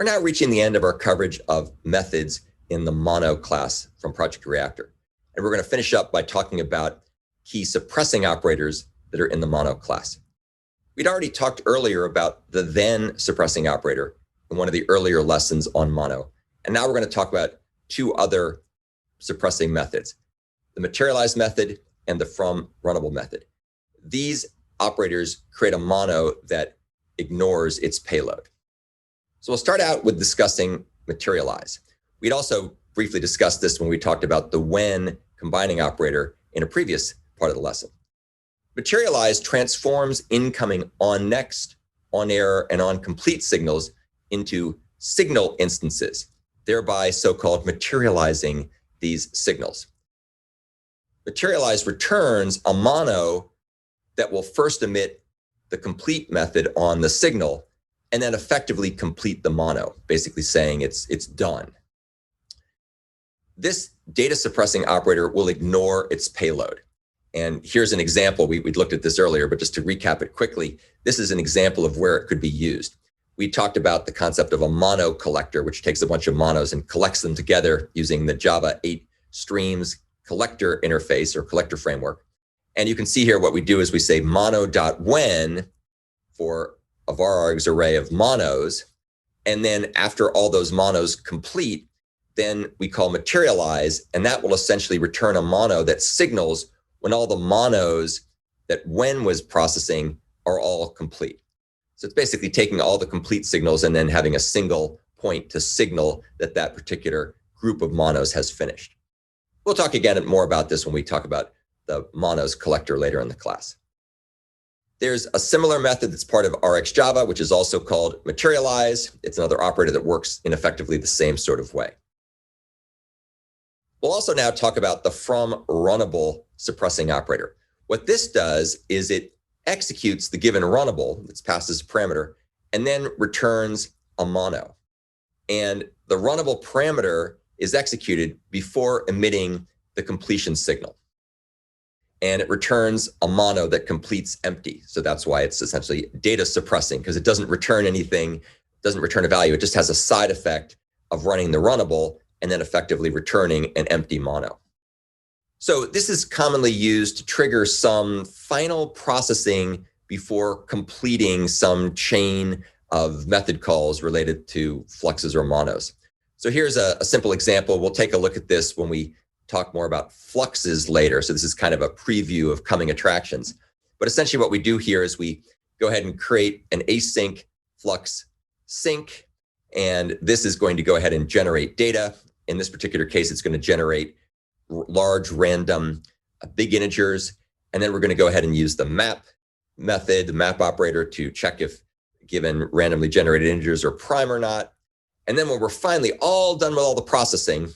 We're now reaching the end of our coverage of methods in the Mono class from Project Reactor. And we're going to finish up by talking about key suppressing operators that are in the Mono class. We'd already talked earlier about the then suppressing operator in one of the earlier lessons on Mono. And now we're going to talk about two other suppressing methods, the materialize method and the fromRunnable method. These operators create a Mono that ignores its payload. So we'll start out with discussing materialize. We'd also briefly discussed this when we talked about the when combining operator in a previous part of the lesson. Materialize transforms incoming on next, on error, and on complete signals into signal instances, thereby so-called materializing these signals. Materialize returns a mono that will first emit the complete method on the signal and then effectively complete the mono, basically saying it's done. This data suppressing operator will ignore its payload. And here's an example. We'd looked at this earlier, but just to recap it quickly, this is an example of where it could be used. We talked about the concept of a mono collector, which takes a bunch of monos and collects them together using the Java 8 streams collector interface or collector framework. And you can see here what we do is we say mono.when for a varargs array of monos. And then after all those monos complete, then we call materialize, and that will essentially return a mono that signals when all the monos that when was processing are all complete. So it's basically taking all the complete signals and then having a single point to signal that that particular group of monos has finished. We'll talk again more about this when we talk about the monos collector later in the class. There's a similar method that's part of RxJava, which is also called materialize. It's another operator that works in effectively the same sort of way. We'll also now talk about the fromRunnable suppressing operator. What this does is it executes the given runnable that's passed as a parameter and then returns a mono. And the runnable parameter is executed before emitting the completion signal. And it returns a mono that completes empty. So that's why it's essentially data suppressing, because it doesn't return anything, doesn't return a value. It just has a side effect of running the runnable and then effectively returning an empty mono. So this is commonly used to trigger some final processing before completing some chain of method calls related to fluxes or monos. So here's a simple example. We'll take a look at this when we talk more about fluxes later. So this is kind of a preview of coming attractions. But essentially what we do here is we go ahead and create an async flux sync. And this is going to go ahead and generate data. In this particular case, it's going to generate large random big integers. And then we're going to go ahead and use the map method, the map operator, to check if given randomly generated integers are prime or not. And then when we're finally all done with all the processing,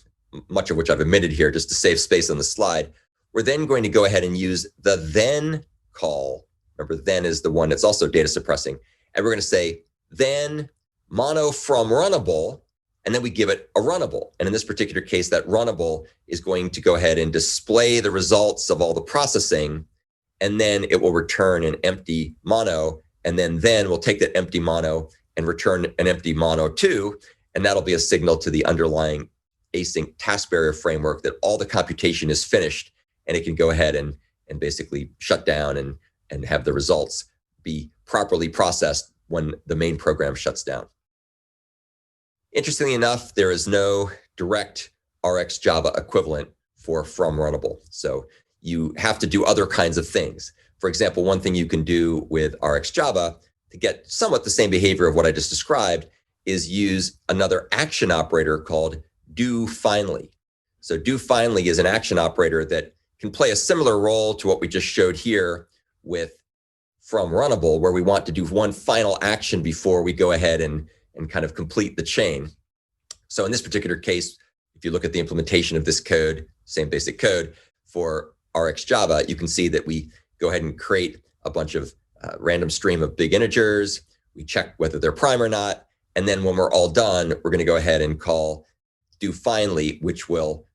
much of which I've omitted here just to save space on the slide, we're then going to go ahead and use the then call. Remember, then is the one that's also data suppressing. And we're going to say then mono fromRunnable, and then we give it a runnable. And in this particular case, that runnable is going to go ahead and display the results of all the processing, and then it will return an empty mono. And then we'll take that empty mono and return an empty mono too, and that'll be a signal to the underlying async task barrier framework that all the computation is finished, and it can go ahead and basically shut down and have the results be properly processed when the main program shuts down. Interestingly enough, there is no direct RxJava equivalent for fromRunnable. So you have to do other kinds of things. For example, one thing you can do with RxJava to get somewhat the same behavior of what I just described is use another action operator called do finally. So do finally is an action operator that can play a similar role to what we just showed here with fromRunnable, where we want to do one final action before we go ahead and kind of complete the chain. So in this particular case, if you look at the implementation of this code, same basic code for RxJava, you can see that we go ahead and create a bunch of random stream of big integers. We check whether they're prime or not. And then when we're all done, we're going to go ahead and call do finally, which will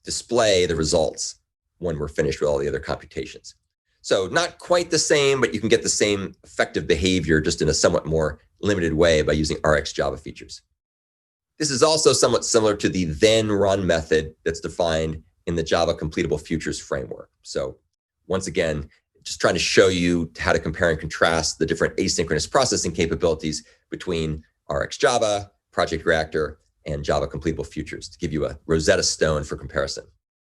display the results when we're finished with all the other computations. So not quite the same, but you can get the same effective behavior just in a somewhat more limited way by using RxJava features. This is also somewhat similar to the then run method that's defined in the Java completable futures framework. So once again, just trying to show you how to compare and contrast the different asynchronous processing capabilities between RxJava, Project Reactor, and Java completable futures to give you a Rosetta Stone for comparison.